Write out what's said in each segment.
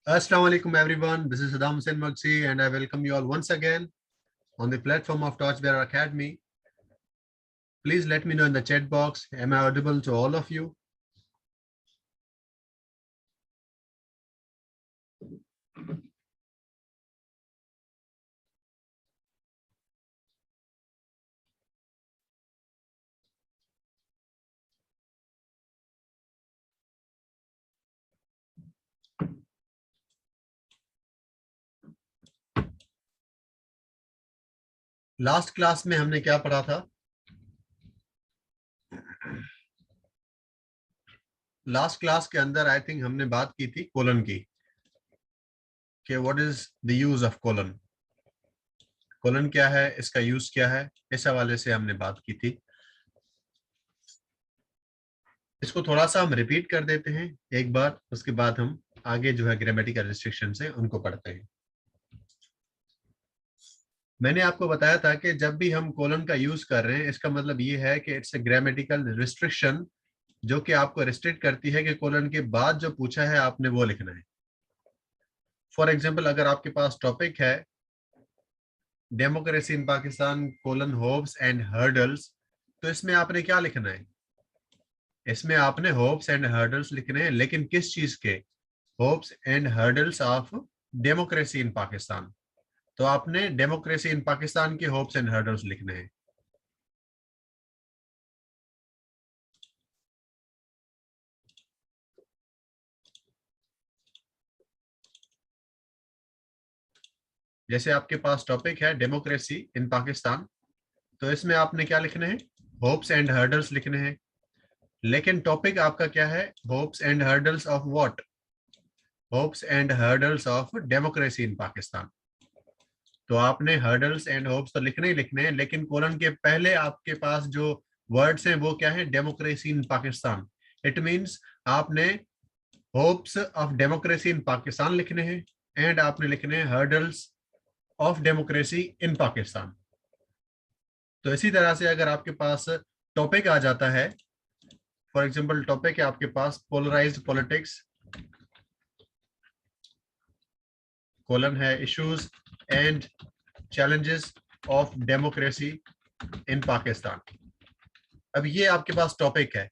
Assalamu alaikum everyone. This is Saddam Hussain Magsi and I welcome you all once again on the platform of Torchbearer Academy. Please let me know in the chat box, am I audible to all of you? Last class में हमने क्या पढ़ा था? Last class के अंदर I think हमने बात की थी कोलन की, कि what is the use of colon, colon क्या है, इसका यूज क्या है, इस हवाले से हमने बात की थी। इसको थोड़ा सा हम रिपीट कर देते हैं एक बार, उसके बाद हम आगे जो है ग्रामेटिकल रिस्ट्रिक्शन से उनको पढ़ते हैं। मैंने आपको बताया था कि जब भी हम कोलन का यूज कर रहे हैं, इसका मतलब ये है कि इट्स ए ग्रामेटिकल रिस्ट्रिक्शन, जो कि आपको रिस्ट्रिक्ट करती है कि कोलन के बाद जो पूछा है आपने वो लिखना है। फॉर एग्जाम्पल, अगर आपके पास टॉपिक है democracy in Pakistan colon hopes and hurdles, तो इसमें आपने क्या लिखना है? इसमें आपने होप्स एंड हर्डल्स लिखने हैं, लेकिन किस चीज के? Hopes and hurdles of democracy in Pakistan. तो आपने डेमोक्रेसी इन पाकिस्तान के होप्स एंड हर्डल्स लिखने हैं। जैसे आपके पास टॉपिक है डेमोक्रेसी इन पाकिस्तान, तो इसमें आपने क्या लिखने हैं? होप्स एंड हर्डल्स लिखने हैं। लेकिन टॉपिक आपका क्या है? Hopes and hurdles of what? Hopes and hurdles of democracy in Pakistan. तो आपने हर्डल्स एंड होप्स तो लिखने ही लिखने हैं, लेकिन कोलन के पहले आपके पास जो वर्ड्स हैं वो क्या है? Democracy in Pakistan. It means आपने hopes of democracy in Pakistan लिखने हैं एंड आपने लिखने हैं hurdles of democracy in Pakistan. तो इसी तरह से अगर आपके पास टॉपिक आ जाता है, फॉर एग्जांपल टॉपिक है आपके पास पोलराइज्ड पॉलिटिक्स, कोलन है issues and challenges of democracy in Pakistan. अब ये आपके पास टॉपिक है,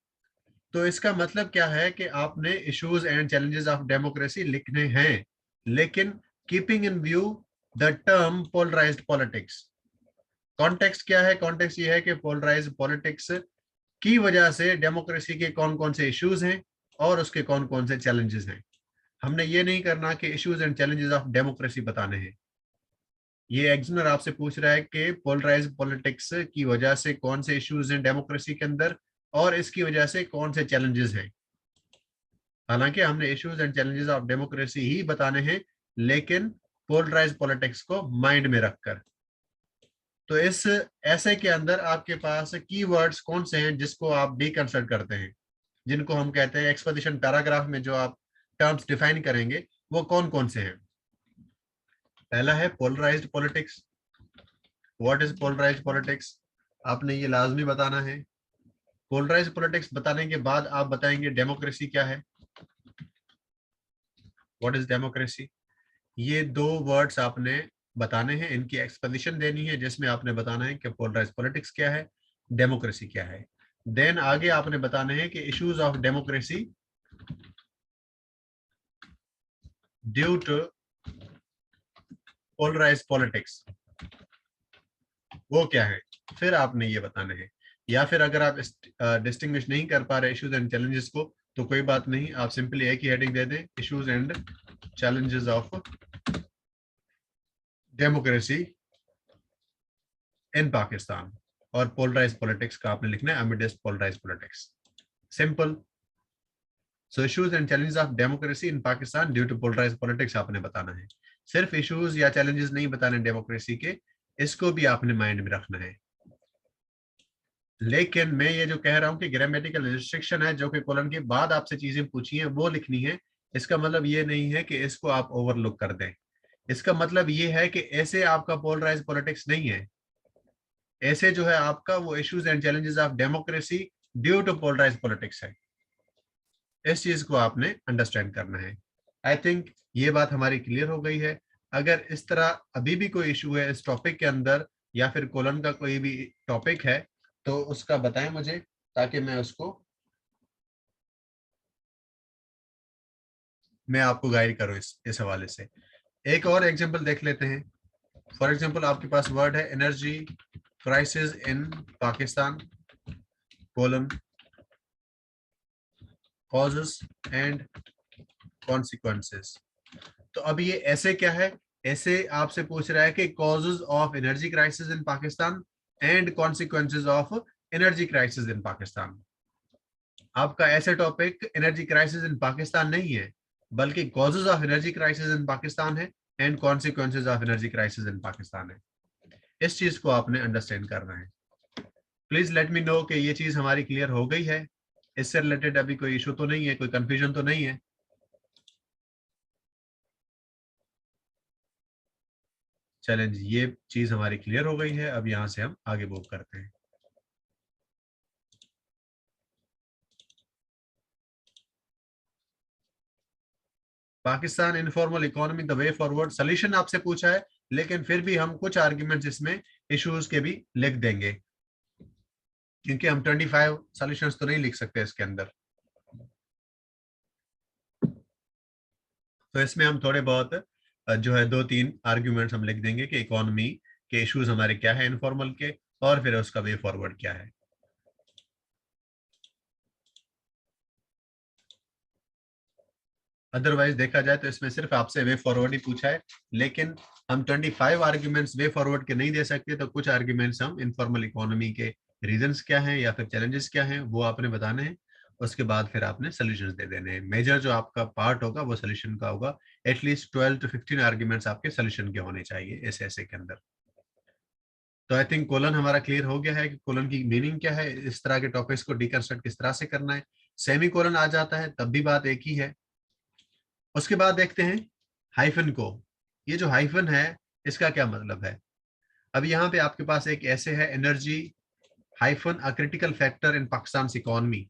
तो इसका मतलब क्या है कि आपने issues and challenges of democracy लिखने हैं, लेकिन keeping in view the term polarised politics. Context क्या है? कॉन्टेक्स्ट ये है कि पोलराइज्ड पॉलिटिक्स की वजह से डेमोक्रेसी के कौन कौन से इश्यूज हैं और उसके कौन कौन से चैलेंजेस हैं। हमने ये नहीं करना कि issues and challenges of democracy बताने हैं। ये एग्जामिनर आपसे पूछ रहा है कि पोलराइज्ड पॉलिटिक्स की वजह से कौन से इश्यूज हैं डेमोक्रेसी के अंदर और इसकी वजह से कौन से चैलेंजेस हैं। हालांकि हमने issues and challenges of democracy ही बताने हैं, लेकिन पोलराइज्ड पॉलिटिक्स को माइंड में रखकर। तो इस ऐसे के अंदर आपके पास कीवर्ड्स कौन से हैं जिसको आप डीकंस्ट्रक्ट करते हैं, जिनको हम कहते हैं एक्सपोजिशन पैराग्राफ में जो आप टर्म्स डिफाइन करेंगे, वो कौन कौन से हैं? पहला है polarised politics. What is polarised politics? आपने ये लाजमी बताना है। पोलराइज्ड पॉलिटिक्स बताने के बाद आप बताएंगे डेमोक्रेसी क्या है, व्हाट इज डेमोक्रेसी। ये दो वर्ड्स आपने बताने हैं, इनकी एक्सपोजिशन देनी है, जिसमें आपने बताना है कि पोलराइज्ड पॉलिटिक्स क्या है, डेमोक्रेसी क्या है। देन आगे आपने बताने हैं कि issues of democracy due to polarised politics वो क्या है, फिर आपने ये बताने हैं। या फिर अगर आप डिस्टिंग्विश नहीं कर पा रहे इश्यूज एंड चैलेंजेस को, तो कोई बात नहीं, आप सिंपली एक ही हेडिंग दे दें, issues and challenges of democracy in Pakistan, और पोलराइज्ड पॉलिटिक्स का आपने लिखना है amidst polarised politics. Simple. So issues and challenges of democracy in Pakistan due to polarised politics आपने बताना है। सिर्फ इश्यूज या चैलेंजेस नहीं बताने डेमोक्रेसी के, इसको भी आपने माइंड में रखना है। लेकिन मैं ये जो कह रहा हूं कि ग्रामेटिकल रिस्ट्रिक्शन है, जो कि कोलन के बाद आपसे चीजें पूछी हैं वो लिखनी है, इसका मतलब ये नहीं है कि इसको आप ओवरलुक कर दें। इसका मतलब ये है कि ऐसे आपका पोलराइज पॉलिटिक्स नहीं है, ऐसे जो है आपका वो issues and challenges of democracy due to polarise politics है। इस चीज को आपने अंडरस्टैंड करना है। आई थिंक ये बात हमारी क्लियर हो गई है। अगर इस तरह अभी भी कोई इशू है इस टॉपिक के अंदर, या फिर कोलन का कोई भी टॉपिक है, तो उसका बताएं मुझे, ताकि मैं आपको गाइड करूं इस हवाले से। एक और एग्जांपल देख लेते हैं। फॉर एग्जांपल आपके पास वर्ड है energy crisis in Pakistan colon causes and consequences. तो अब ये ऐसे क्या है, ऐसे आपसे पूछ रहा है कि causes of energy crisis in Pakistan and consequences of energy crisis in Pakistan. आपका ऐसे topic energy crisis in Pakistan नहीं है, बल्कि causes of energy crisis in Pakistan है and consequences of energy crisis in Pakistan है। इस चीज को आपने अंडरस्टैंड करना है। प्लीज लेट मी नो कि ये चीज हमारी क्लियर हो गई है। इससे रिलेटेड अभी कोई इशू तो नहीं है, कोई कंफ्यूजन तो नहीं है। चलें जी, ये चीज हमारी क्लियर हो गई है। अब यहां से हम आगे मूव करते हैं। Pakistan informal economy the way forward solution आपसे पूछा है, लेकिन फिर भी हम कुछ आर्ग्यूमेंट्स इसमें इश्यूज के भी लिख देंगे, क्योंकि हम 25 सॉल्यूशंस तो नहीं लिख सकते इसके अंदर। तो इसमें हम थोड़े बहुत जो है 2-3 आर्ग्यूमेंट्स हम लिख देंगे कि इकोनॉमी के इश्यूज हमारे क्या है इनफॉर्मल के, और फिर उसका वे फॉरवर्ड क्या है। अदरवाइज देखा जाए तो इसमें सिर्फ आपसे वे फॉरवर्ड ही पूछा है, लेकिन हम 25 आर्ग्यूमेंट्स वे फॉरवर्ड के नहीं दे सकते। तो कुछ आर्ग्यूमेंट्स हम इनफॉर्मल इकोनॉमी के रीजंस क्या हैं या फिर चैलेंजेस क्या हैं वो आपने बताने हैं। उसके बाद फिर आपने सोल्यूशंस दे देने हैं। मेजर जो आपका पार्ट होगा वो सोल्यूशन का होगा। एटलीस्ट 12 to 15 आर्ग्यूमेंट्स आपके सोल्यूशन के होने चाहिए इस ऐसे के अंदर। तो आई थिंक कोलन हमारा क्लियर हो गया है कि कोलन की मीनिंग क्या है, इस तरह के टॉपिक्स को डीकंस्ट्रक्ट किस तरह से करना है। सेमी कोलन आ जाता है तब भी बात एक ही है। उसके बाद देखते हैं हाइफन को। ये जो हाइफन है इसका क्या मतलब है। अब यहाँ पे आपके पास एक ऐसे है energy hyphen a critical factor in Pakistan economy.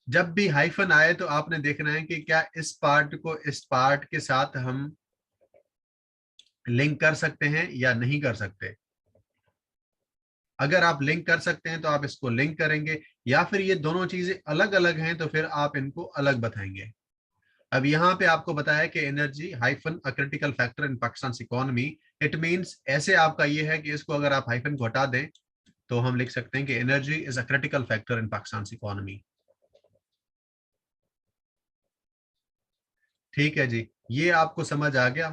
जब भी हाइफन आए तो आपने देखना है कि क्या इस पार्ट को इस पार्ट के साथ हम लिंक कर सकते हैं या नहीं कर सकते। अगर आप लिंक कर सकते हैं तो आप इसको लिंक करेंगे, या फिर ये दोनों चीजें अलग अलग हैं तो फिर आप इनको अलग बताएंगे। अब यहाँ पे आपको बताया कि energy hyphen a critical factor in Pakistan economy. It means ऐसे आपका ये है कि इसको अगर आप हाइफन को हटा दें तो हम लिख सकते हैं कि energy is a critical factor in Pakistan economy. ठीक है जी, ये आपको समझ आ गया।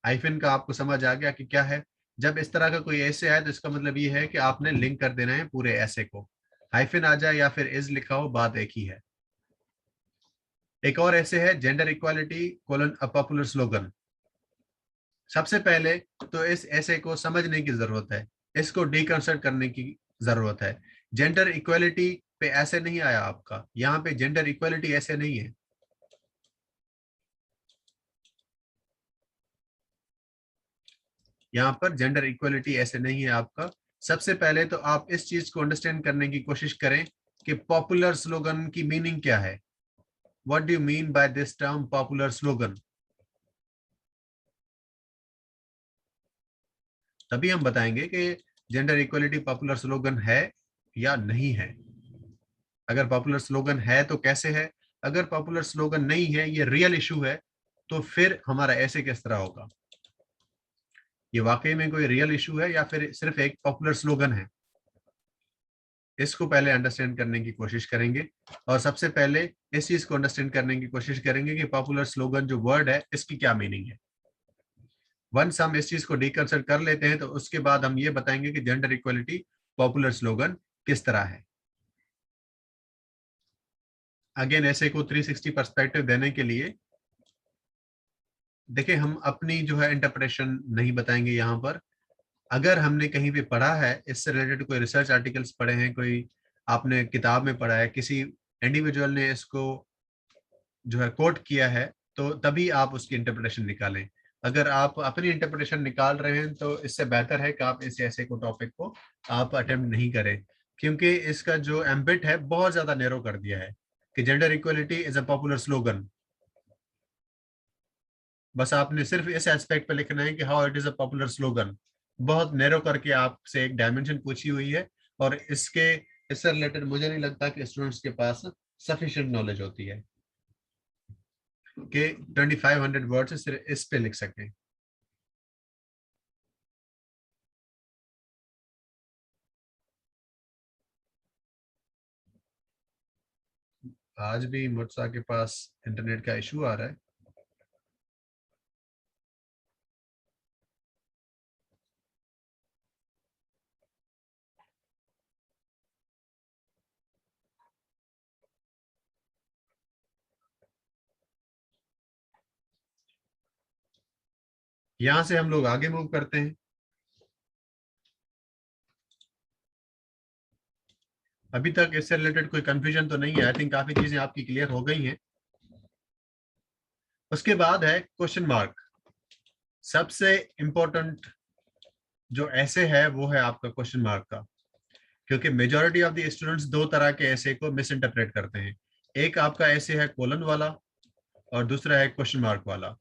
हाइफन का आपको समझ आ गया कि क्या है। जब इस तरह का कोई ऐसे है तो इसका मतलब ये है कि आपने लिंक कर देना है पूरे ऐसे को। हाइफन आ जाए या फिर इज लिखा हो, बात एक ही है। एक और ऐसे है gender equality colon a popular slogan. सबसे पहले तो इस ऐसे को समझने की जरूरत है, इसको डीकंस्ट्रक्ट करने की जरूरत है। जेंडर इक्वालिटी पे ऐसे नहीं आया आपका, यहाँ पे जेंडर इक्वालिटी ऐसे नहीं है। यहाँ पर जेंडर इक्वालिटी ऐसे नहीं है आपका। सबसे पहले तो आप इस चीज को अंडरस्टैंड करने की कोशिश करें कि पॉपुलर स्लोगन की मीनिंग क्या है। What do you mean by this term popular slogan. तभी हम बताएंगे कि जेंडर इक्वालिटी पॉपुलर स्लोगन है या नहीं है। अगर पॉपुलर स्लोगन है तो कैसे है, अगर पॉपुलर स्लोगन नहीं है, ये रियल इशू है, तो फिर हमारा ऐसे किस तरह होगा। ये वाकई में कोई रियल इशू है या फिर सिर्फ एक पॉपुलर स्लोगन है, इसको पहले अंडरस्टैंड करने की कोशिश करेंगे। और सबसे पहले इस चीज को अंडरस्टैंड करने की कोशिश करेंगे कि पॉपुलर स्लोगन जो वर्ड है इसकी क्या मीनिंग है। वंस हम इस चीज को डीकंस्ट्रक्ट कर लेते हैं तो उसके बाद हम ये बताएंगे कि जेंडर इक्वलिटी पॉपुलर स्लोगन किस तरह है। अगेन ऐसे को 360 पर्सपेक्टिव देने के लिए देखिए, हम अपनी जो है इंटरप्रिटेशन नहीं बताएंगे यहाँ पर। अगर हमने कहीं पे पढ़ा है इससे रिलेटेड, कोई रिसर्च आर्टिकल्स पढ़े हैं, कोई आपने किताब में पढ़ा है, किसी इंडिविजुअल ने इसको जो है कोट किया है, तो तभी आप उसकी इंटरप्रिटेशन निकालें। अगर आप अपनी इंटरप्रिटेशन निकाल रहे हैं तो इससे बेहतर है कि आप इस ऐसे को टॉपिक को आप अटेम्प्ट नहीं करें, क्योंकि इसका जो एम्बिट है बहुत ज्यादा नैरो कर दिया है। कि gender equality is a popular slogan. बस आपने सिर्फ इस एस्पेक्ट पे लिखना है कि how it is a popular slogan. बहुत नैरो करके आपसे एक डायमेंशन पूछी हुई है, और इससे रिलेटेड मुझे नहीं लगता कि स्टूडेंट्स के पास सफिशिएंट नॉलेज होती है कि 2500 वर्ड से सिर्फ इस पे लिख सकें। आज भी मुर्सा के पास इंटरनेट का इशू आ रहा है। यहां से हम लोग आगे मूव करते हैं। अभी तक इससे रिलेटेड कोई कंफ्यूजन तो नहीं है। आई थिंक काफी चीजें आपकी क्लियर हो गई हैं। उसके बाद है क्वेश्चन मार्क। सबसे इंपॉर्टेंट जो ऐसे है वो है आपका क्वेश्चन मार्क का, क्योंकि मेजॉरिटी ऑफ द स्टूडेंट्स दो तरह के ऐसे को मिस इंटरप्रेट करते हैं। एक आपका ऐसे है कोलन वाला, और दूसरा है क्वेश्चन मार्क वाला।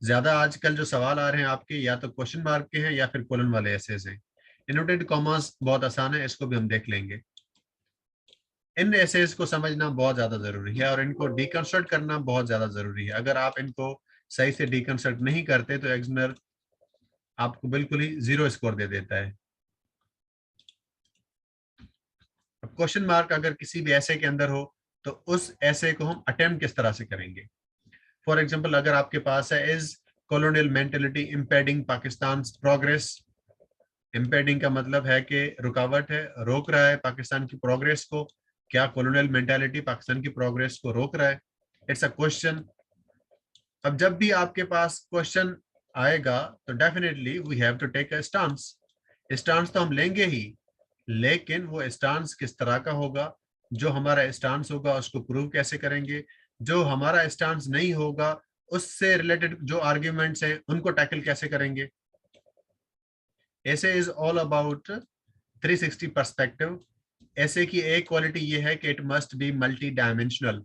ज्यादा आजकल जो सवाल आ रहे हैं आपके, या तो क्वेश्चन मार्क के हैं या फिर कोलन वाले एसेज हैं। इनवर्टेड कॉमास बहुत आसान है, इसको भी हम देख लेंगे। इन एसेज को समझना बहुत ज्यादा जरूरी है, और इनको डिकंस्ट्रक्ट करना बहुत ज्यादा जरूरी है। अगर आप इनको सही से डिकंस्ट्रक्ट नहीं करते तो एग्जामिनर आपको बिल्कुल ही जीरो स्कोर दे देता है। अब क्वेश्चन मार्क अगर किसी भी ऐसे के अंदर हो, तो उस ऐसे को हम अटेम्प्ट किस तरह से करेंगे। फॉर एग्जाम्पल, अगर आपके पास है is colonial mentality impeding Pakistan progress. Impeding का मतलब है कि रुकावट है, रोक रहा है पाकिस्तान की प्रोग्रेस को। क्या कॉलोनियल मेंटालिटी पाकिस्तान की प्रोग्रेस को रोक रहा है? It's a question. अब जब भी आपके पास क्वेश्चन आएगा तो definitely we have to take a stance. Stance तो हम लेंगे ही, लेकिन वो स्टांस किस तरह का होगा? जो हमारा स्टांस होगा उसको प्रूव कैसे करेंगे? जो हमारा स्टांस नहीं होगा उससे रिलेटेड जो आर्ग्यूमेंट्स हैं उनको टैकल कैसे करेंगे? ऐसे इज ऑल अबाउट 360 पर्सपेक्टिव। ऐसे की एक क्वालिटी ये है कि it must be multi dimensional.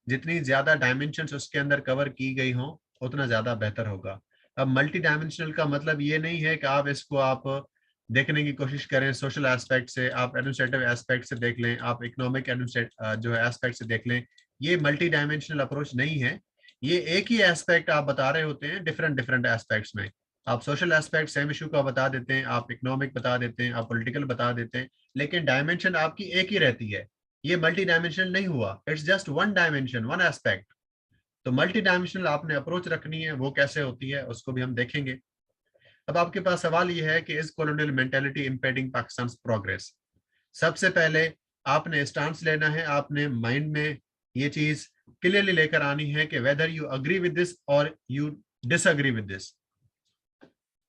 जितनी ज्यादा डायमेंशंस उसके अंदर कवर की गई हों उतना ज्यादा बेहतर होगा। अब मल्टी डायमेंशनल का मतलब ये नहीं है कि आप देखने की कोशिश करें सोशल एस्पेक्ट से, आप एडमिनिस्ट्रेटिव एस्पेक्ट से देख लें, आप इकोनॉमिक जो है एस्पेक्ट से देख लें। ये मल्टी डायमेंशनल अप्रोच नहीं है। ये एक ही एस्पेक्ट आप बता रहे होते हैं डिफरेंट डिफरेंट एस्पेक्ट्स में। आप सोशल एस्पेक्ट सेम इशू का बता देते हैं, आप इकोनॉमिक बता देते हैं, आप पॉलिटिकल बता देते हैं, लेकिन डायमेंशन आपकी एक ही रहती है। ये मल्टी डायमेंशनल नहीं हुआ, it's just one dimension, one aspect. तो मल्टी डायमेंशनल आपने अप्रोच रखनी है, वो कैसे होती है उसको भी हम देखेंगे। अब आपके पास सवाल ये है कि is colonial mentality impeding Pakistan progress. सबसे पहले आपने स्टांस लेना है, आपने माइंड में ये चीज क्लियरली लेकर आनी है कि whether you agree with this और यू डिसअग्री विद दिस।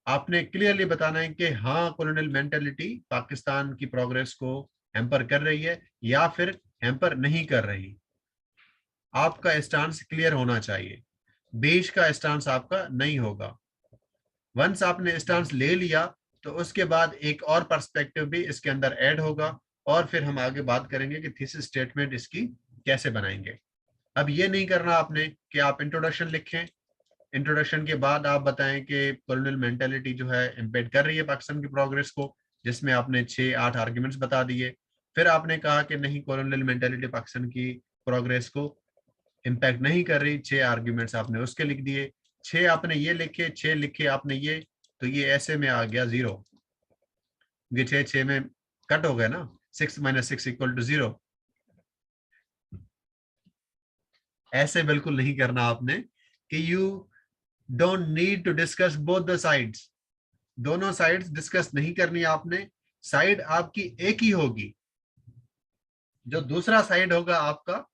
आपने क्लियरली बताना है कि हाँ कॉलोनियल मेंटालिटी पाकिस्तान की प्रोग्रेस को हैम्पर कर रही है या फिर हैम्पर नहीं कर रही। आपका स्टांस क्लियर होना चाहिए, बीच का स्टांस आपका नहीं होगा। वंस आपने स्टांस ले लिया तो उसके बाद एक और पर्सपेक्टिव भी इसके अंदर ऐड होगा, और फिर हम आगे बात करेंगे कि थीसिस स्टेटमेंट इसकी कैसे बनाएंगे। अब ये नहीं करना आपने कि आप इंट्रोडक्शन लिखें, इंट्रोडक्शन के बाद आप बताएं कि कॉलोनियल मेंटालिटी जो है इम्पेड कर रही है पाकिस्तान की प्रोग्रेस को, जिसमें आपने 6-8 आर्ग्यूमेंट्स बता दिए। फिर आपने कहा कि नहीं, कॉलोनियल मेंटालिटी पाकिस्तान की प्रोग्रेस को इम्पैक्ट नहीं कर रही, 6 आर्ग्यूमेंट्स आपने उसके लिख दिए। 6 आपने ये लिखे, 6 लिखे आपने ये, तो ये ऐसे में आ गया 0। ये 6 में कट हो गया ना, 6 - 6 = 0। ऐसे बिल्कुल नहीं करना आपने कि you don't need to discuss both the sides. दोनों साइड्स डिस्कस नहीं करनी आपने। साइड आपकी एक ही होगी। जो दूसरा साइड होगा आपका,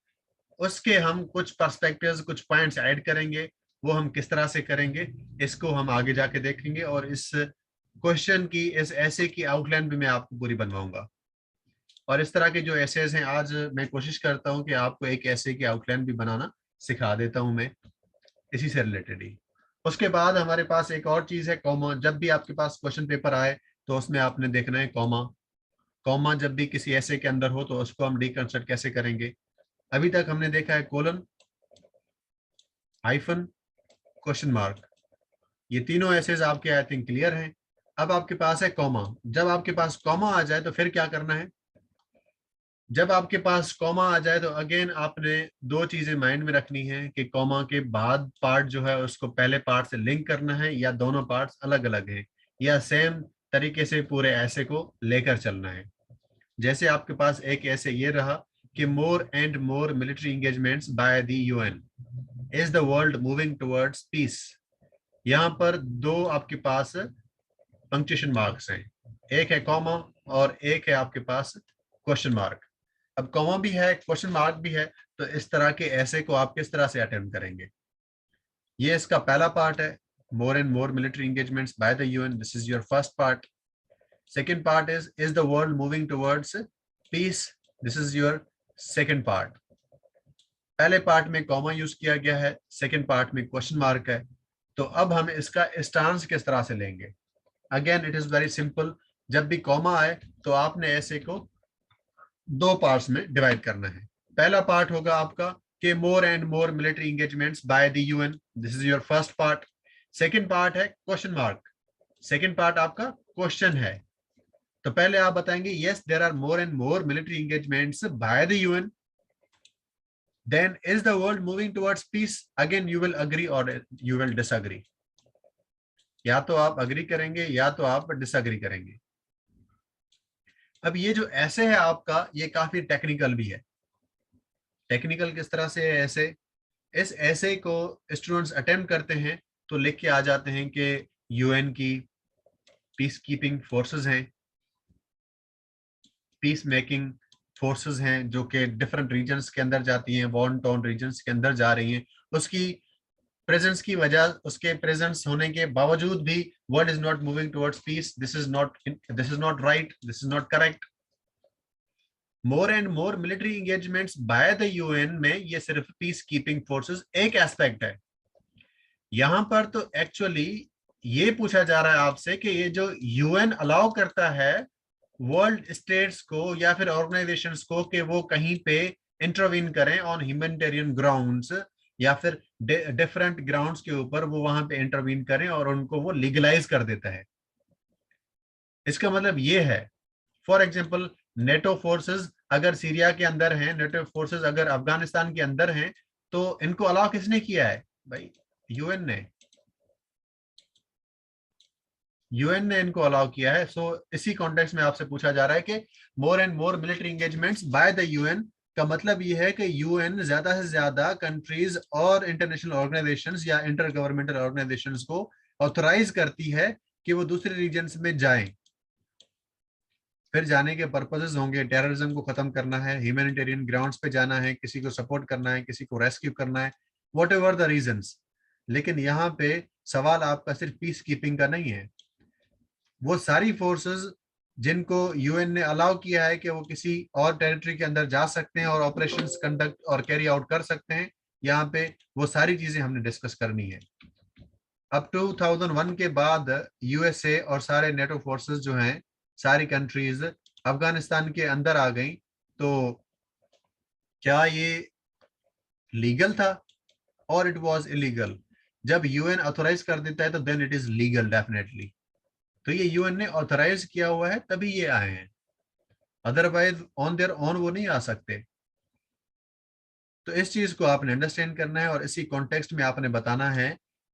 उसके हम कुछ पर्सपेक्टिव्स, कुछ पॉइंट्स ऐड करेंगे। वो हम किस तरह से करेंगे इसको हम आगे जाके देखेंगे, और इस क्वेश्चन की, इस ऐसे की आउटलाइन भी मैं आपको पूरी बनवाऊंगा। और इस तरह के जो ऐसेज हैं, आज मैं कोशिश करता हूं कि आपको एक ऐसे की आउटलाइन भी बनाना सिखा देता हूं मैं, इसी से रिलेटेड ही। उसके बाद हमारे पास एक और चीज है कॉमा। जब भी आपके पास क्वेश्चन पेपर आए तो उसमें आपने देखना है कॉमा। कॉमा जब भी किसी ऐसे के अंदर हो तो उसको हम डिकंस्ट्रक्ट कैसे करेंगे। अभी तक हमने देखा है कोलन, हाइफन, क्वेश्चन मार्क, ये तीनों एसेज आपके आई थिंक क्लियर हैं। अब आपके पास है कॉमा। जब आपके पास कॉमा आ जाए तो फिर क्या करना है? जब आपके पास कॉमा आ जाए तो अगेन आपने दो चीजें माइंड में रखनी है कि कॉमा के बाद पार्ट जो है उसको पहले पार्ट से लिंक करना है, या दोनों पार्ट्स अलग अलग हैं, या सेम तरीके से पूरे ऐसे को लेकर चलना है। जैसे आपके पास एक ऐसे ये रहा कि more and more military engagements by the UN, is the world moving towards peace. यहाँ पर दो आपके पास पंक्चुएशन मार्क्स हैं, एक है कॉमा और एक है आपके पास क्वेश्चन मार्क। अब कॉमा भी है, क्वेश्चन मार्क भी है, तो इस तरह के ऐसे को आप किस तरह से अटेम्प्ट करेंगे? ये इसका पहला पार्ट है, more and more military engagements by the UN, this is your first part. Second part is the world moving towards peace, this is your second part. पहले पार्ट में कॉमा यूज किया गया है, सेकंड पार्ट में question mark है। तो अब हम इसका स्टांस किस तरह से लेंगे? Again it is very simple. जब भी कॉमा आए तो आपने ऐसे को दो पार्ट्स में डिवाइड करना है। पहला पार्ट होगा आपका कि more and more military engagements by the UN, this is your first part. Second part है क्वेश्चन मार्क, सेकंड पार्ट आपका क्वेश्चन है। तो पहले आप बताएंगे yes there are more and more military engagements by the UN, then is the world moving towards peace? Again you will agree or you will disagree, या तो आप agree करेंगे या तो आप डिसअग्री करेंगे। अब ये जो ऐसे है आपका, ये काफी टेक्निकल भी है। टेक्निकल किस तरह से है ऐसे? इस ऐसे को स्टूडेंट्स अटेम्प्ट करते हैं तो लिख के आ जाते हैं कि यूएन की पीस कीपिंग फोर्सेस हैं, पीस मेकिंग फोर्सेस हैं जो कि डिफरेंट रीजन्स के अंदर जाती हैं, वॉर टॉर्न रीजन्स के अंदर जा रही हैं। उसकी प्रेजेंस की वजह, उसके प्रेजेंस होने के बावजूद भी world is not moving towards peace, this is not right, this is not correct. More and more military engagements by the UN में ये सिर्फ पीस कीपिंग फोर्सेस एक एस्पेक्ट है। यहां पर तो एक्चुअली ये पूछा जा रहा है आपसे कि ये जो यूएन अलाउ करता है वर्ल्ड स्टेट्स को या फिर ऑर्गेनाइजेशंस को कि वो कहीं पे इंटरवीन करें ऑन ह्यूमैनिटेरियन ग्राउंड्स, या फिर डिफरेंट ग्राउंड्स के ऊपर वो वहां पे इंटरवीन करें और उनको वो लीगलाइज कर देता है। इसका मतलब ये है, फॉर एग्जांपल नेटो फोर्सेस अगर सीरिया के अंदर हैं, नेटो फोर्सेस अगर अफगानिस्तान के अंदर हैं, तो इनको अलाउ किसने किया है भाई? यूएन ने। यूएन ने इनको अलाउ किया है। सो इसी कॉन्टेक्स्ट में आपसे पूछा जा रहा है कि more and more military engagements by the UN का मतलब ये है कि यूएन ज्यादा से ज्यादा कंट्रीज और इंटरनेशनल ऑर्गेनाइजेशंस या इंटर गवर्नमेंटल ऑर्गेनाइजेशंस को ऑथराइज करती है कि वो दूसरे रीजन्स में जाएं। फिर जाने के पर्पसेस होंगे, टेररिज्म को खत्म करना है, ह्यूमैनिटेरियन ग्राउंड्स पे जाना है, किसी को सपोर्ट करना है, किसी को रेस्क्यू करना है, वॉट एवर द रीजन्स। लेकिन यहाँ पे सवाल आपका सिर्फ पीस कीपिंग का नहीं है। वो सारी फोर्सेस जिनको यूएन ने अलाउ किया है कि वो किसी और टेरिटरी के अंदर जा सकते हैं और ऑपरेशंस कंडक्ट और कैरी आउट कर सकते हैं, यहाँ पे वो सारी चीजें हमने डिस्कस करनी है। अब 2001 के बाद यूएसए और सारे नेटो फोर्सेस जो हैं, सारी कंट्रीज अफगानिस्तान के अंदर आ गई, तो क्या ये लीगल था और इट वाज इलीगल? जब यूएन ऑथराइज कर देता है तो then it is legal definitely. तो ये यूएन ने ऑथराइज किया हुआ है तभी ये आए हैं, अदरवाइज ऑन देयर ऑन वो नहीं आ सकते। तो इस चीज को आपने अंडरस्टैंड करना है और इसी कॉन्टेक्स्ट में आपने बताना है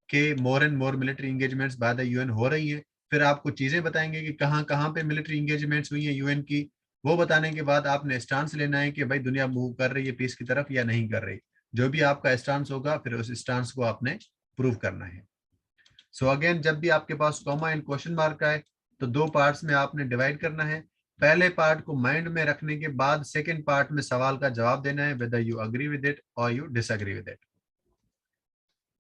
कि more and more military engagements by the UN हो रही है। फिर आपको चीजें बताएंगे कि कहाँ कहाँ पे मिलिट्री एंगेजमेंट्स हुई है यूएन की। वो बताने के बाद आपने स्टांस लेना है कि भाई दुनिया मूव कर रही है पीस की तरफ या नहीं कर रही। जो भी आपका स्टांस होगा फिर उस स्टांस को आपने प्रूव करना है। सो अगेन जब भी आपके पास कॉमा एंड क्वेश्चन मार्क आए तो दो पार्ट्स में आपने डिवाइड करना है। पहले पार्ट को माइंड में रखने के बाद सेकंड पार्ट में सवाल का जवाब देना है, whether you agree with it और यू डिसएग्री विद इट।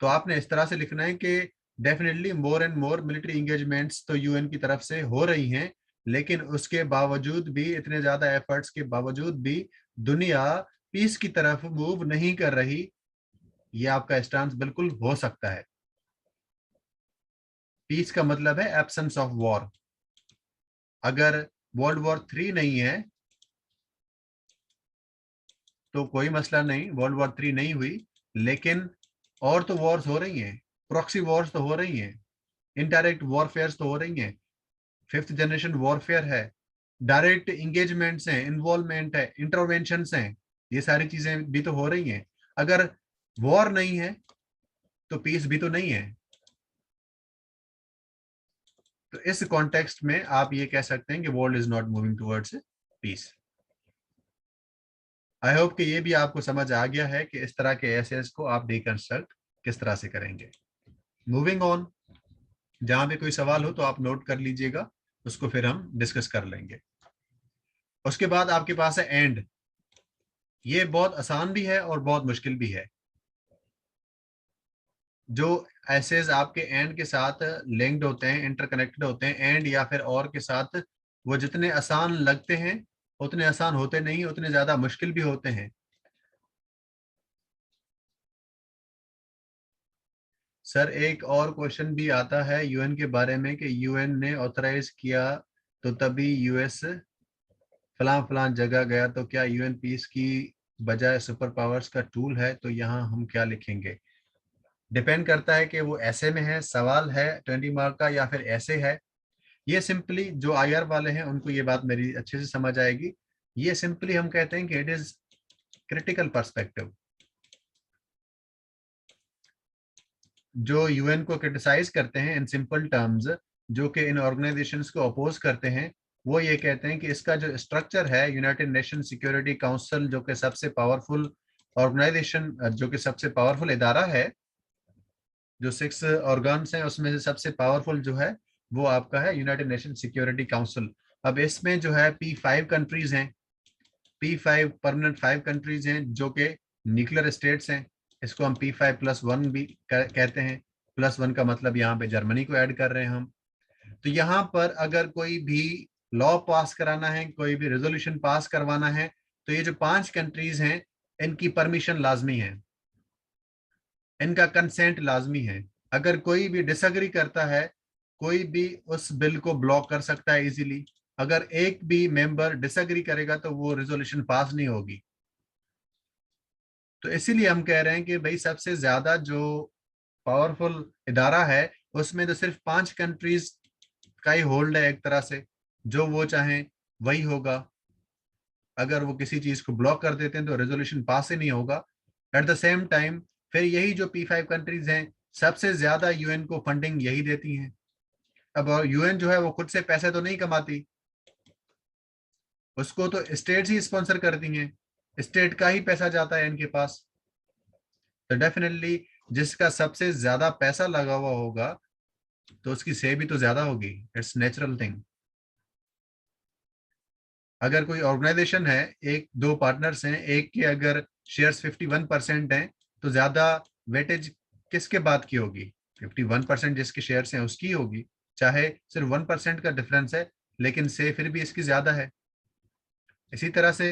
तो आपने इस तरह से लिखना है कि definitely more and more military engagements तो यूएन की तरफ से हो रही हैं, लेकिन उसके बावजूद भी, इतने ज्यादा एफर्ट्स के बावजूद भी दुनिया पीस की तरफ मूव नहीं कर रही। ये आपका स्टांस बिल्कुल हो सकता है। पीस का मतलब है एब्सेंस ऑफ वॉर। अगर वर्ल्ड वॉर 3 नहीं है तो कोई मसला नहीं, वर्ल्ड वॉर 3 नहीं हुई, लेकिन और तो वॉर्स हो रही हैं, प्रॉक्सी वॉर्स तो हो रही हैं, इनडायरेक्ट वॉरफेयर्स तो हो रही हैं, 5th जनरेशन वॉरफेयर है, डायरेक्ट इंगेजमेंट्स हैं, इन्वॉल्वमेंट है, इंटरवेंशंस हैं, ये सारी चीजें भी तो हो रही हैं। अगर वॉर नहीं है तो पीस भी तो नहीं है। तो इस कॉन्टेक्स्ट में आप ये कह सकते हैं कि world is not moving towards peace. I hope कि ये भी आपको समझ आ गया है कि इस तरह के एसेस को आप डिकंस्ट्रक्ट किस तरह से करेंगे। मूविंग ऑन, जहां भी कोई सवाल हो तो आप नोट कर लीजिएगा, उसको फिर हम डिस्कस कर लेंगे। उसके बाद आपके पास है एंड। ये बहुत आसान भी है और बहुत मुश्किल भी है। जो एसेस आपके एंड के साथ लिंक्ड होते हैं, इंटरकनेक्टेड होते हैं एंड या फिर और के साथ, वो जितने आसान लगते हैं उतने आसान होते नहीं, उतने ज्यादा मुश्किल भी होते हैं। सर एक और क्वेश्चन भी आता है यूएन के बारे में कि यूएन ने ऑथराइज किया तो तभी यूएस फलां फलां जगह गया, तो क्या यूएन पीस की बजाय सुपर पावर्स का टूल है? तो यहाँ हम क्या लिखेंगे? डिपेंड करता है कि वो ऐसे में है, सवाल है 20 मार्क का, या फिर ऐसे है। ये सिंपली जो आईआर वाले हैं उनको ये बात मेरी अच्छे से समझ आएगी। ये सिंपली हम कहते हैं कि इट इज क्रिटिकल पर्सपेक्टिव। जो यूएन को क्रिटिसाइज करते हैं इन सिंपल टर्म्स, जो कि इन ऑर्गेनाइजेशंस को अपोज करते हैं, वो ये कहते हैं कि इसका जो स्ट्रक्चर है, यूनाइटेड नेशन सिक्योरिटी काउंसिल, जो कि सबसे पावरफुल ऑर्गेनाइजेशन, जो कि सबसे पावरफुल इदारा है, जो 6 ऑर्गन्स हैं उसमें से सबसे पावरफुल जो है वो आपका है यूनाइटेड नेशन सिक्योरिटी काउंसिल। अब इसमें जो है P5 कंट्रीज हैं, P5 परमानेंट 5 कंट्रीज हैं जो कि न्यूक्लियर स्टेट्स हैं। इसको हम P5+1 भी कहते हैं। +1 का मतलब यहाँ पे जर्मनी को ऐड कर रहे हैं हम। तो यहाँ पर अगर कोई भी लॉ पास कराना है, कोई भी रेजोल्यूशन पास करवाना है, तो ये जो 5 कंट्रीज हैं इनकी परमिशन लाजमी है, इनका कंसेंट लाजमी है। अगर कोई भी डिसएग्री करता है, कोई भी उस बिल को ब्लॉक कर सकता है इजीली। अगर एक भी मेंबर डिसएग्री करेगा तो वो रेजोल्यूशन पास नहीं होगी। तो इसीलिए हम कह रहे हैं कि भाई सबसे ज्यादा जो पावरफुल इदारा है उसमें तो सिर्फ 5 कंट्रीज का ही होल्ड है एक तरह से, जो वो चाहें वही होगा। अगर वो किसी चीज को ब्लॉक कर देते हैं तो रेजोल्यूशन पास ही नहीं होगा। एट द सेम टाइम फिर यही जो P5 कंट्रीज हैं सबसे ज्यादा यूएन को फंडिंग यही देती हैं। अब यूएन जो है वो खुद से पैसे तो नहीं कमाती, उसको तो स्टेट्स ही स्पॉन्सर करती हैं, स्टेट का ही पैसा जाता है इनके पास। तो डेफिनेटली जिसका सबसे ज्यादा पैसा लगा हुआ होगा तो उसकी से भी तो ज्यादा होगी, इट्स नेचुरल थिंग। अगर कोई ऑर्गेनाइजेशन है, एक दो पार्टनर्स हैं, एक के अगर शेयर्स 51% हैं, तो ज्यादा वेटेज किसके बात की होगी? 51% जिसके शेयर्स हैं उसकी होगी, चाहे सिर्फ 1% का डिफरेंस है, लेकिन से फिर भी इसकी ज्यादा है। इसी तरह से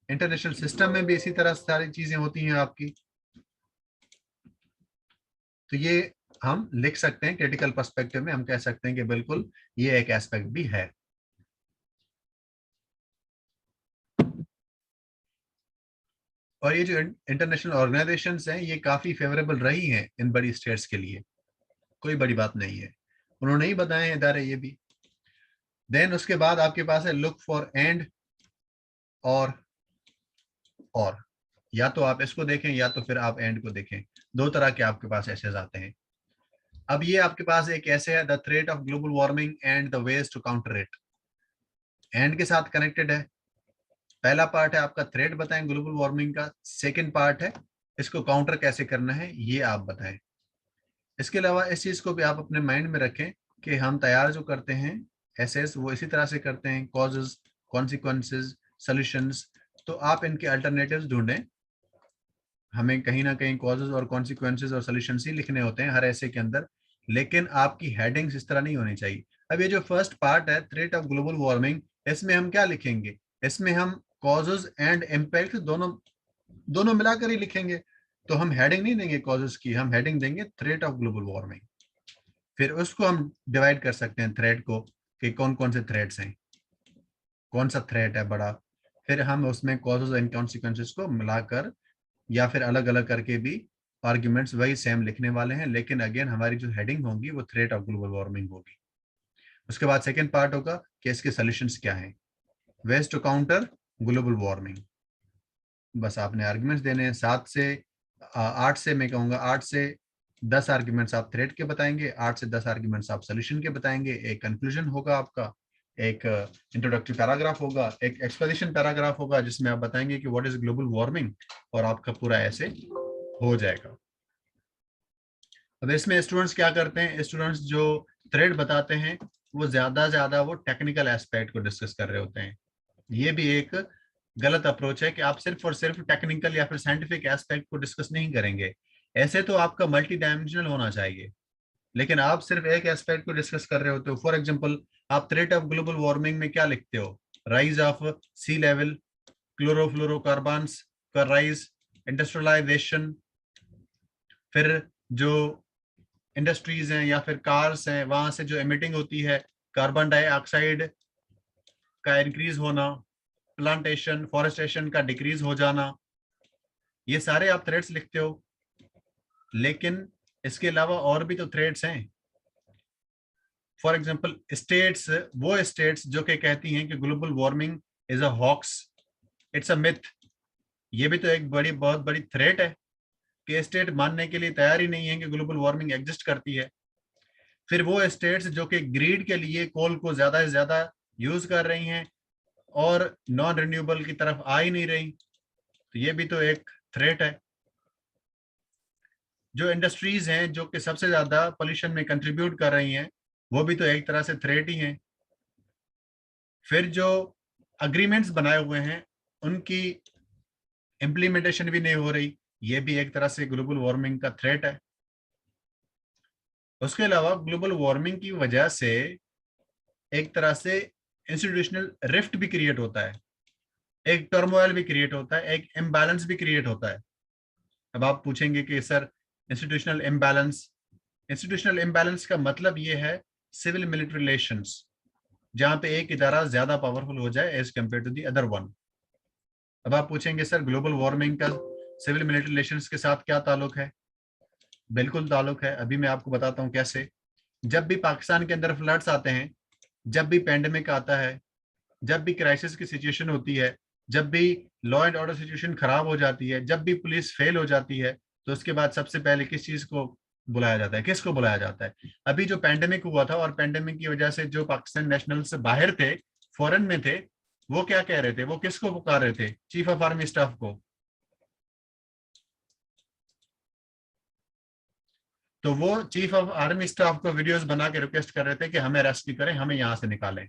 इंटरनेशनल सिस्टम में भी इसी तरह सारी चीजें होती हैं आपकी। तो ये हम लिख सकते हैं क्रिटिकल पर्सपेक्टिव में, हम कह सकते हैं कि बिल्कुल ये एक एस्पेक्ट भी है। और ये जो इंटरनेशनल ऑर्गेनाइजेशंस हैं ये काफी फेवरेबल रही हैं इन बड़ी स्टेट्स के लिए, कोई बड़ी बात नहीं है, उन्होंने ही बताए हैं इदारे ये भी। देन उसके बाद आपके पास है लुक फॉर एंड और या तो आप इसको देखें या तो फिर आप एंड को देखें। दो तरह के आपके पास ऐसे आते हैं। अब ये आपके पास एक ऐसे है, the threat of global warming and the ways to counter it, and के साथ कनेक्टेड है। पहला पार्ट है आपका थ्रेट बताएं ग्लोबल वार्मिंग का, सेकंड पार्ट है इसको काउंटर कैसे करना है ये आप बताएं। इसके अलावा इस चीज को भी आप अपने माइंड में रखें कि हम तैयार जो करते हैं एसेस वो इसी तरह से करते हैं, कॉजेज, कॉन्सिक्वेंसेज, सॉल्यूशंस। तो आप इनके अल्टरनेटिव्स ढूंढें। हमें कहीं ना कहीं कॉजेज और कॉन्सिक्वेंसेज और सॉल्यूशंस ही लिखने होते हैं हर ऐसे के अंदर, लेकिन आपकी हेडिंग्स इस तरह नहीं होनी चाहिए। अब ये जो फर्स्ट पार्ट है थ्रेट ऑफ ग्लोबल वार्मिंग, इसमें हम क्या लिखेंगे? इसमें हम कॉजेज एंड इम्पैक्ट दोनों दोनों मिलाकर ही लिखेंगे। तो हम हेडिंग नहीं देंगे कॉजेज की, हम हेडिंग देंगे थ्रेट ऑफ ग्लोबल वार्मिंग। फिर उसको हम डिवाइड कर सकते हैं थ्रेट को कि कौन कौन से थ्रेट्स हैं, कौन सा थ्रेट है बड़ा। फिर हम उसमें कॉजेज एंड कॉन्सिक्वेंसेस को मिलाकर या फिर अलग अलग करके भी आर्ग्यूमेंट्स वही सेम लिखने वाले हैं, लेकिन अगेन हमारी जो हेडिंग होगी वो थ्रेट ऑफ ग्लोबल वार्मिंग होगी। उसके बाद सेकेंड पार्ट होगा कि इसके सोल्यूशंस क्या हैं, ways to counter global warming. बस आपने आर्ग्यूमेंट्स देने हैं, 8 से मैं कहूँगा 8 से 10 आर्ग्यूमेंट्स आप थ्रेड के बताएंगे, 8 से 10 आर्ग्यूमेंट्स आप सोल्यूशन के बताएंगे, एक कंक्लूजन होगा आपका, एक इंट्रोडक्टरी पैराग्राफ होगा, एक एक्सप्लेनेशन पैराग्राफ होगा जिसमें आप बताएंगे कि व्हाट इज ग्लोबल वार्मिंग, और आपका पूरा ऐसे हो जाएगा। अब इसमें स्टूडेंट्स क्या करते हैं, स्टूडेंट्स जो थ्रेड बताते हैं वो ज्यादा वो टेक्निकल एस्पेक्ट को डिस्कस कर रहे होते हैं। ये भी एक गलत अप्रोच है कि आप सिर्फ और सिर्फ टेक्निकल या फिर साइंटिफिक एस्पेक्ट को डिस्कस नहीं करेंगे। ऐसे तो आपका मल्टी डायमेंशनल होना चाहिए, लेकिन आप सिर्फ एक एस्पेक्ट को डिस्कस कर रहे होते हो। फॉर एग्जांपल, आप थ्रेट ऑफ ग्लोबल वार्मिंग में क्या लिखते हो, rise of sea level, chlorofluorocarbons का राइज, इंडस्ट्रियलाइजेशन, फिर जो इंडस्ट्रीज हैं या फिर कार्स हैं वहां से जो एमिटिंग होती है कार्बन डाइऑक्साइड का इंक्रीज होना, प्लांटेशन फॉरेस्टेशन का डिक्रीज हो जाना, ये सारे आप थ्रेड्स लिखते हो। लेकिन इसके अलावा और भी तो थ्रेड्स हैं। फॉर एग्जांपल स्टेट्स, वो स्टेट्स जो कि कहती हैं कि global warming is a hoax, it's a myth, ये भी तो एक बहुत बड़ी थ्रेट है कि स्टेट मानने के लिए तैयार ही नहीं है कि ग्लोबल वार्मिंग एग्जिस्ट करती है। फिर वो स्टेट्स जो कि ग्रीड के लिए कोल को ज्यादा से ज्यादा यूज कर रही हैं और नॉन रिन्यूएबल की तरफ आ ही नहीं रही, तो ये भी तो एक थ्रेट है। जो इंडस्ट्रीज हैं जो कि सबसे ज्यादा पोल्यूशन में कंट्रीब्यूट कर रही हैं वो भी तो एक तरह से थ्रेट ही हैं। फिर जो अग्रीमेंट्स बनाए हुए हैं उनकी इम्प्लीमेंटेशन भी नहीं हो रही, ये भी एक तरह से ग्लोबल वार्मिंग का थ्रेट है। उसके अलावा ग्लोबल वार्मिंग की वजह से एक तरह से इंस्टीट्यूशनल रिफ्ट भी क्रिएट होता है, एक टर्मोइल भी क्रिएट होता है, एक इम्बैलेंस भी क्रिएट होता है। अब आप पूछेंगे कि sir institutional imbalance, institutional imbalance का मतलब ये है सिविल मिलिट्री रिलेशंस, जहां पे एक इदारा ज्यादा पावरफुल हो जाए as compared to the other one. अब आप पूछेंगे सर ग्लोबल वार्मिंग का सिविल मिलिट्री रिलेशंस के साथ क्या ताल्लुक है। बिल्कुल ताल्लुक है, अभी मैं आपको बताता हूँ कैसे। जब भी पाकिस्तान के अंदर फ्लड्स आते हैं, जब भी पेंडेमिक आता है, जब भी क्राइसिस की सिचुएशन होती है, जब भी लॉ एंड ऑर्डर सिचुएशन खराब हो जाती है, जब भी पुलिस फेल हो जाती है, तो उसके बाद सबसे पहले किस चीज को बुलाया जाता है, किसको बुलाया जाता है। अभी जो पेंडेमिक हुआ था और पेंडेमिक की वजह से जो पाकिस्तान नेशनल से बाहर थे, फॉरेन में थे, वो क्या कह रहे थे, वो किसको पुकार रहे थे, चीफ ऑफ आर्मी स्टाफ को। तो वो चीफ ऑफ आर्मी स्टाफ को वीडियोस बना के रिक्वेस्ट कर रहे थे कि हमें रेस्क्यू करें, हमें यहाँ से निकालें।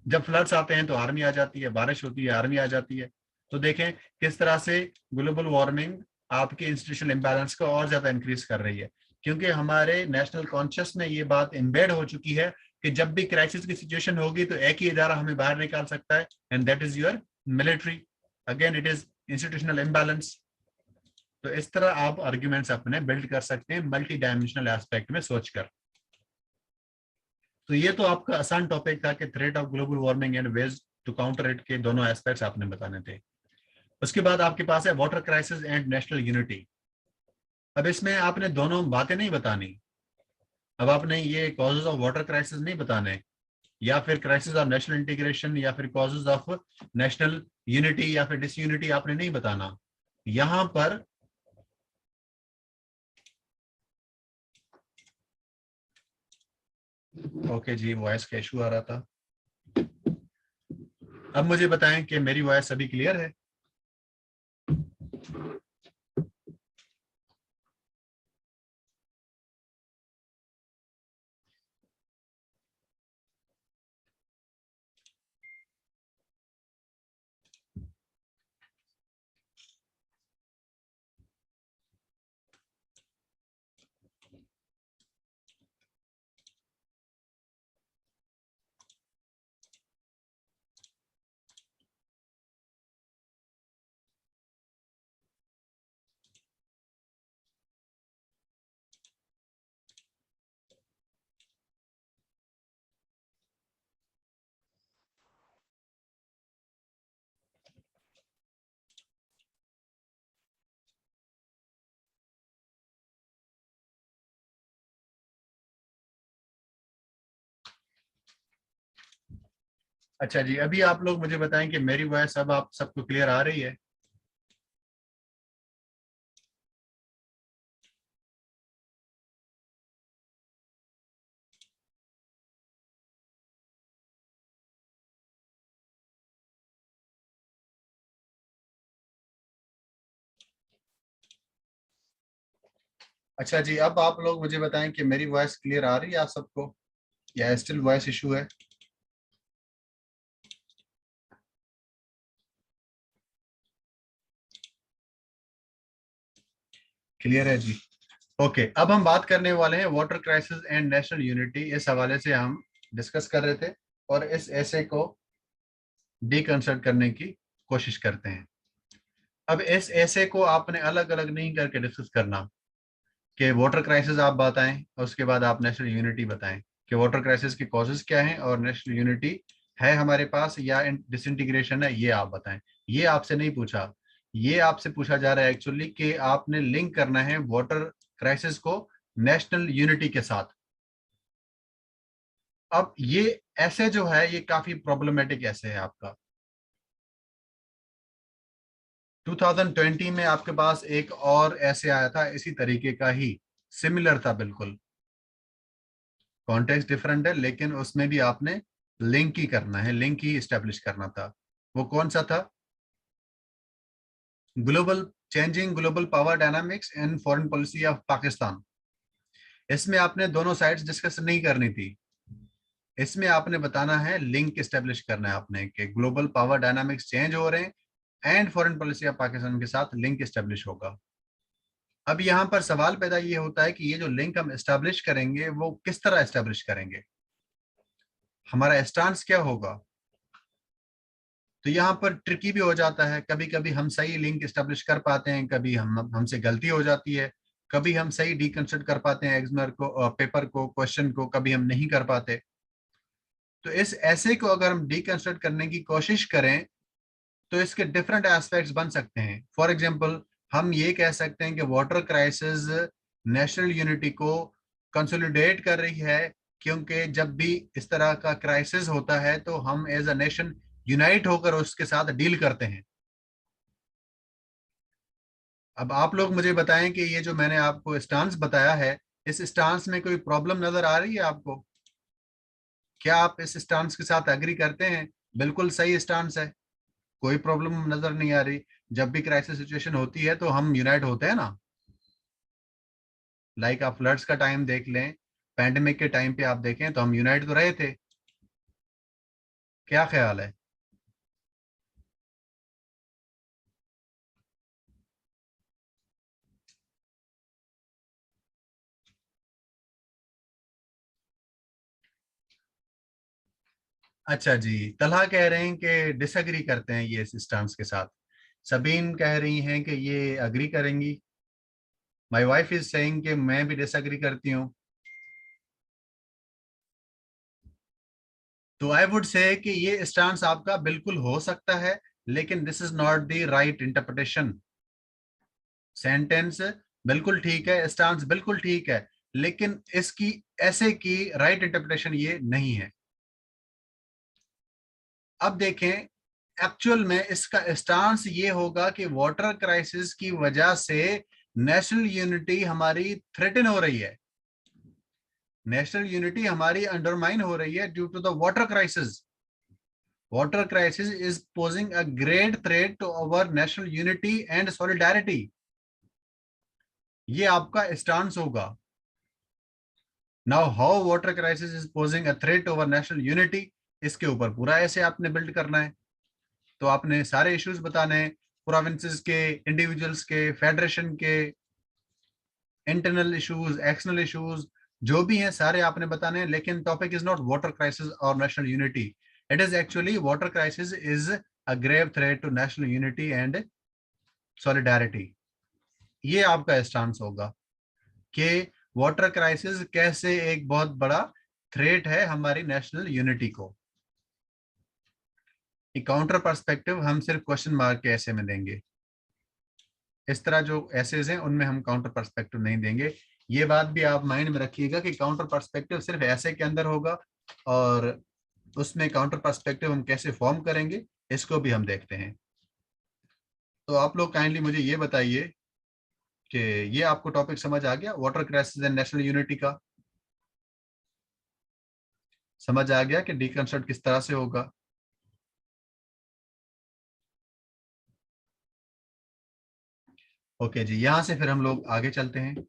जब फ्लड्स आते हैं तो आर्मी आ जाती है, बारिश होती है आर्मी आ जाती है। तो देखें किस तरह से ग्लोबल वार्मिंग आपके इंस्टीट्यूशनल इम्बैलेंस को और ज्यादा इंक्रीज कर रही है, क्योंकि हमारे नेशनल कॉन्शियस में ये बात एम्बेड हो चुकी है कि जब भी क्राइसिस की सिचुएशन होगी तो एक ही इदारा हमें बाहर निकाल सकता है, and that is your military. Again it is institutional imbalance. तो इस तरह आप आर्ग्यूमेंट्स अपने बिल्ड कर सकते हैं मल्टी डायमेंशनल एस्पेक्ट में सोचकर। तो ये तो आपका आसान टॉपिक था कि threat of global warming and ways to counter it के दोनों एस्पेक्ट्स आपने बताने थे। उसके बाद आपके पास है water crisis and national unity. अब इसमें आपने दोनों बातें नहीं बतानी। अब आपने ये कॉजेज ऑफ वाटर क्राइसिस नहीं बताने, या फिर क्राइसिस ऑफ नेशनल इंटीग्रेशन, या फिर कॉजेज ऑफ नेशनल यूनिटी या फिर डिसयूनिटी आपने नहीं बताना। यहां पर ओके जी, वॉइस का इशू आ रहा था। अब मुझे बताएं कि मेरी वॉइस अभी क्लियर है। अच्छा जी, अभी आप लोग मुझे बताएं कि मेरी वॉइस अब आप सबको क्लियर आ रही है? अच्छा जी, अब आप लोग मुझे बताएं कि मेरी वॉइस क्लियर आ रही है आप सबको, या स्टिल वॉइस इशू है? क्लियर है जी। ओके, अब हम बात करने वाले हैं water crisis and national unity. इस हवाले से हम डिस्कस कर रहे थे और इस ऐसे को डीकंस्ट्रक्ट करने की कोशिश करते हैं। अब इस ऐसे को आपने अलग अलग नहीं करके डिस्कस करना कि वाटर क्राइसिस आप बताएं और उसके बाद आप नेशनल यूनिटी बताएं कि वाटर क्राइसिस के कॉजेज क्या हैं और नेशनल यूनिटी है हमारे पास या डिसइंटीग्रेशन है, ये आप बताएं। ये आपसे नहीं पूछा, ये आपसे पूछा जा रहा है एक्चुअली कि आपने लिंक करना है वाटर क्राइसिस को नेशनल यूनिटी के साथ। अब ये ऐसे जो है ये काफी प्रॉब्लमेटिक ऐसे है आपका। 2020 में आपके पास एक और ऐसे आया था इसी तरीके का ही, सिमिलर था बिल्कुल, कॉन्टेक्स्ट डिफरेंट है लेकिन उसमें भी आपने लिंक ही करना है, लिंक ही स्टेब्लिश करना था। वो कौन सा था? Global changing global power dynamics and foreign policy of Pakistan. इसमें आपने दोनों साइड्स डिस्कस नहीं करनी थी, इसमें आपने बताना है, लिंक स्टेब्लिश करना है आपने कि ग्लोबल पावर डायनामिक्स चेंज हो रहे हैं and foreign policy of Pakistan के साथ लिंक स्टेब्लिश होगा। अब यहाँ पर सवाल पैदा ये होता है कि ये जो लिंक हम एस्टेब्लिश करेंगे वो किस तरह एस्टेब्लिश करेंगे, हमारा स्टांस क्या होगा। तो यहाँ पर ट्रिकी भी हो जाता है, कभी कभी हम सही लिंक एस्टेब्लिश कर पाते हैं, कभी हम हमसे गलती हो जाती है, कभी हम सही डीकंस्ट्रक्ट कर पाते हैं एग्जामिनर को, पेपर को, क्वेश्चन को, कभी हम नहीं कर पाते। तो इस ऐसे को अगर हम डीकंस्ट्रक्ट करने की कोशिश करें तो इसके डिफरेंट एस्पेक्ट्स बन सकते हैं। फॉर एग्जांपल, हम ये कह सकते हैं कि वाटर क्राइसिस नेशनल यूनिटी को कंसोलिडेट कर रही है, क्योंकि जब भी इस तरह का क्राइसिस होता है तो हम एज अ नेशन यूनाइट होकर उसके साथ डील करते हैं। अब आप लोग मुझे बताएं कि ये जो मैंने आपको स्टांस बताया है, इस स्टांस में कोई प्रॉब्लम नजर आ रही है आपको? क्या आप इस स्टांस के साथ एग्री करते हैं? बिल्कुल सही स्टांस है, कोई प्रॉब्लम नजर नहीं आ रही। जब भी क्राइसिस सिचुएशन होती है तो हम यूनाइट होते हैं ना। लाइक आप फ्लड्स का टाइम देख लें, पैंडेमिक के टाइम पे आप देखें तो हम यूनाइट तो रहे थे। क्या ख्याल है? अच्छा जी, तलहा कह रहे हैं कि डिसएग्री करते हैं ये इस स्टांस के साथ। सबीन कह रही हैं कि ये अग्री करेंगी। माय वाइफ इज सेइंग कि मैं भी डिसएग्री करती हूँ। तो आई वुड से कि ये स्टांस आपका बिल्कुल हो सकता है, लेकिन this is not the right interpretation. Sentence बिल्कुल ठीक है, स्टांस बिल्कुल ठीक है, लेकिन इसकी ऐसे की राइट इंटरप्रिटेशन ये नहीं है। अब देखें, एक्चुअल में इसका स्टांस ये होगा कि वाटर क्राइसिस की वजह से नेशनल यूनिटी हमारी थ्रेटन हो रही है, नेशनल यूनिटी हमारी अंडरमाइन हो रही है due to the water crisis. Water crisis is posing a great threat to our national unity and solidarity. ये आपका स्टांस होगा। Now how water crisis is posing a threat over national unity, इसके ऊपर पूरा ऐसे आपने बिल्ड करना है। तो आपने सारे इश्यूज बताने हैं, प्रोविंसेस के, इंडिविजुअल्स के, फेडरेशन के, इंटरनल इश्यूज, एक्सटर्नल इश्यूज, जो भी हैं सारे आपने बताने हैं। लेकिन topic is not water crisis और national unity, it is actually water crisis is a grave threat to national unity and solidarity. ये आपका स्टांस होगा कि वाटर क्राइसिस कैसे एक बहुत बड़ा थ्रेट है हमारी नेशनल यूनिटी को। काउंटर पर्सपेक्टिव हम सिर्फ क्वेश्चन मार्क के ऐसे में देंगे, इस तरह जो एसेज हैं उनमें हम काउंटर पर्सपेक्टिव नहीं देंगे। ये बात भी आप माइंड में रखिएगा कि काउंटर पर्सपेक्टिव सिर्फ ऐसे के अंदर होगा और उसमें काउंटर पर्सपेक्टिव हम कैसे फॉर्म करेंगे, इसको भी हम देखते हैं। तो आप लोग काइंडली मुझे ये बताइए कि ये आपको टॉपिक समझ आ गया, water crisis and national unity का? समझ आ गया कि डीकंस्ट्रक्ट किस तरह से होगा? ओके जी, यहां से फिर हम लोग आगे चलते हैं।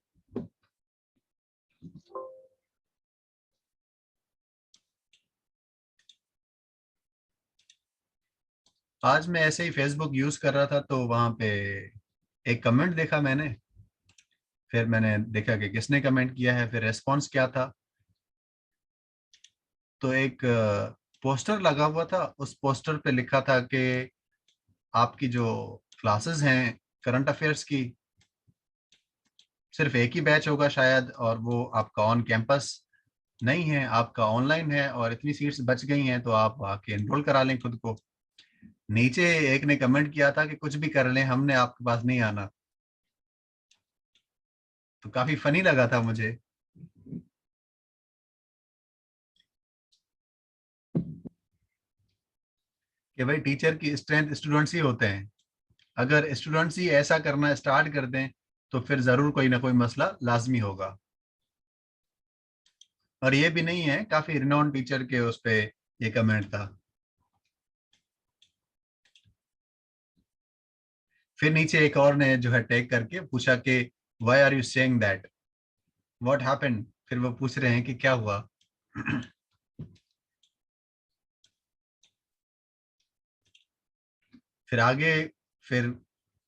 आज मैं ऐसे ही फेसबुक यूज कर रहा था, तो वहां पे एक कमेंट देखा मैंने। फिर मैंने देखा कि किसने कमेंट किया है, फिर रेस्पॉन्स क्या था। तो एक पोस्टर लगा हुआ था, उस पोस्टर पे लिखा था कि आपकी जो क्लासेस हैं करंट अफेयर्स की, सिर्फ एक ही बैच होगा शायद, और वो आपका ऑन कैंपस नहीं है, आपका ऑनलाइन है, और इतनी सीट्स बच गई हैं तो आप आके एनरोल करा लें खुद को। नीचे एक ने कमेंट किया था कि कुछ भी कर लें, हमने आपके पास नहीं आना। तो काफी फनी लगा था मुझे कि भाई टीचर की स्ट्रेंथ स्टूडेंट्स ही होते हैं। अगर स्टूडेंट्स ही ऐसा करना स्टार्ट कर दें तो फिर जरूर कोई ना कोई मसला लाजमी होगा। और ये भी नहीं है, काफी रिनोन टीचर के उस पे ये कमेंट था। फिर नीचे एक और ने जो है टैग करके पूछा कि why are you saying that, what happened. फिर वो पूछ रहे हैं कि क्या हुआ। फिर आगे फिर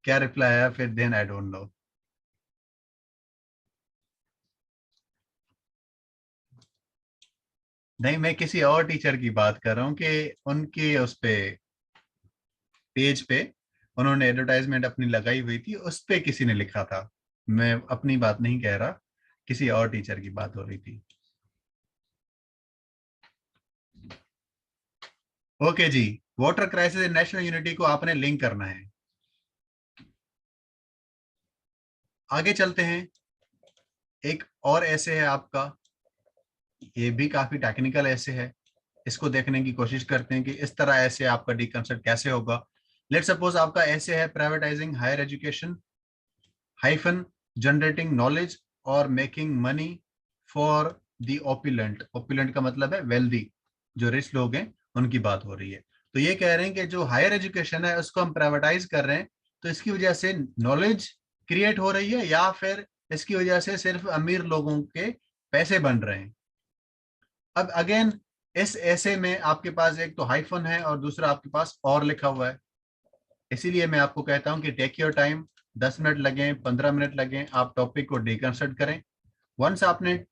क्या रिप्लाई आया, फिर देन आई डोंट नो। नहीं, मैं किसी और टीचर की बात कर रहा हूँ कि उनके उस पे पेज पे उन्होंने एडवर्टाइजमेंट अपनी लगाई हुई थी, उस पे किसी ने लिखा था। मैं अपनी बात नहीं कह रहा, किसी और टीचर की बात हो रही थी। ओके जी, water crisis and national unity को आपने लिंक करना है। आगे चलते हैं। एक और ऐसे है आपका, ये भी काफी टेक्निकल ऐसे है। इसको देखने की कोशिश करते हैं कि इस तरह ऐसे आपका डीकंस्ट्रक्ट कैसे होगा। लेट सपोज आपका ऐसे है, privatising higher education hyphen generating knowledge और making money for the opulent. Opulent का मतलब है वेल्दी, जो रिच लोग हैं उनकी बात हो रही है। तो ये कह रहे हैं कि जो हायर एजुकेशन है उसको हम प्राइवेटाइज कर रहे हैं, तो इसकी वजह से नॉलेज क्रिएट हो रही है या फिर इसकी वजह से सिर्फ अमीर लोगों के पैसे बन रहे हैं। अब अगेन इस ऐसे में आपके पास एक तो हाइफन है और दूसरा आपके पास और लिखा हुआ है। इसीलिए मैं आपको कहता हूं कि टेक योर टाइम, 10 मिनट लगे 15 मिनट लगे, आप टॉपिक को डिकंस्ट्रक्ट करें। वंस आपने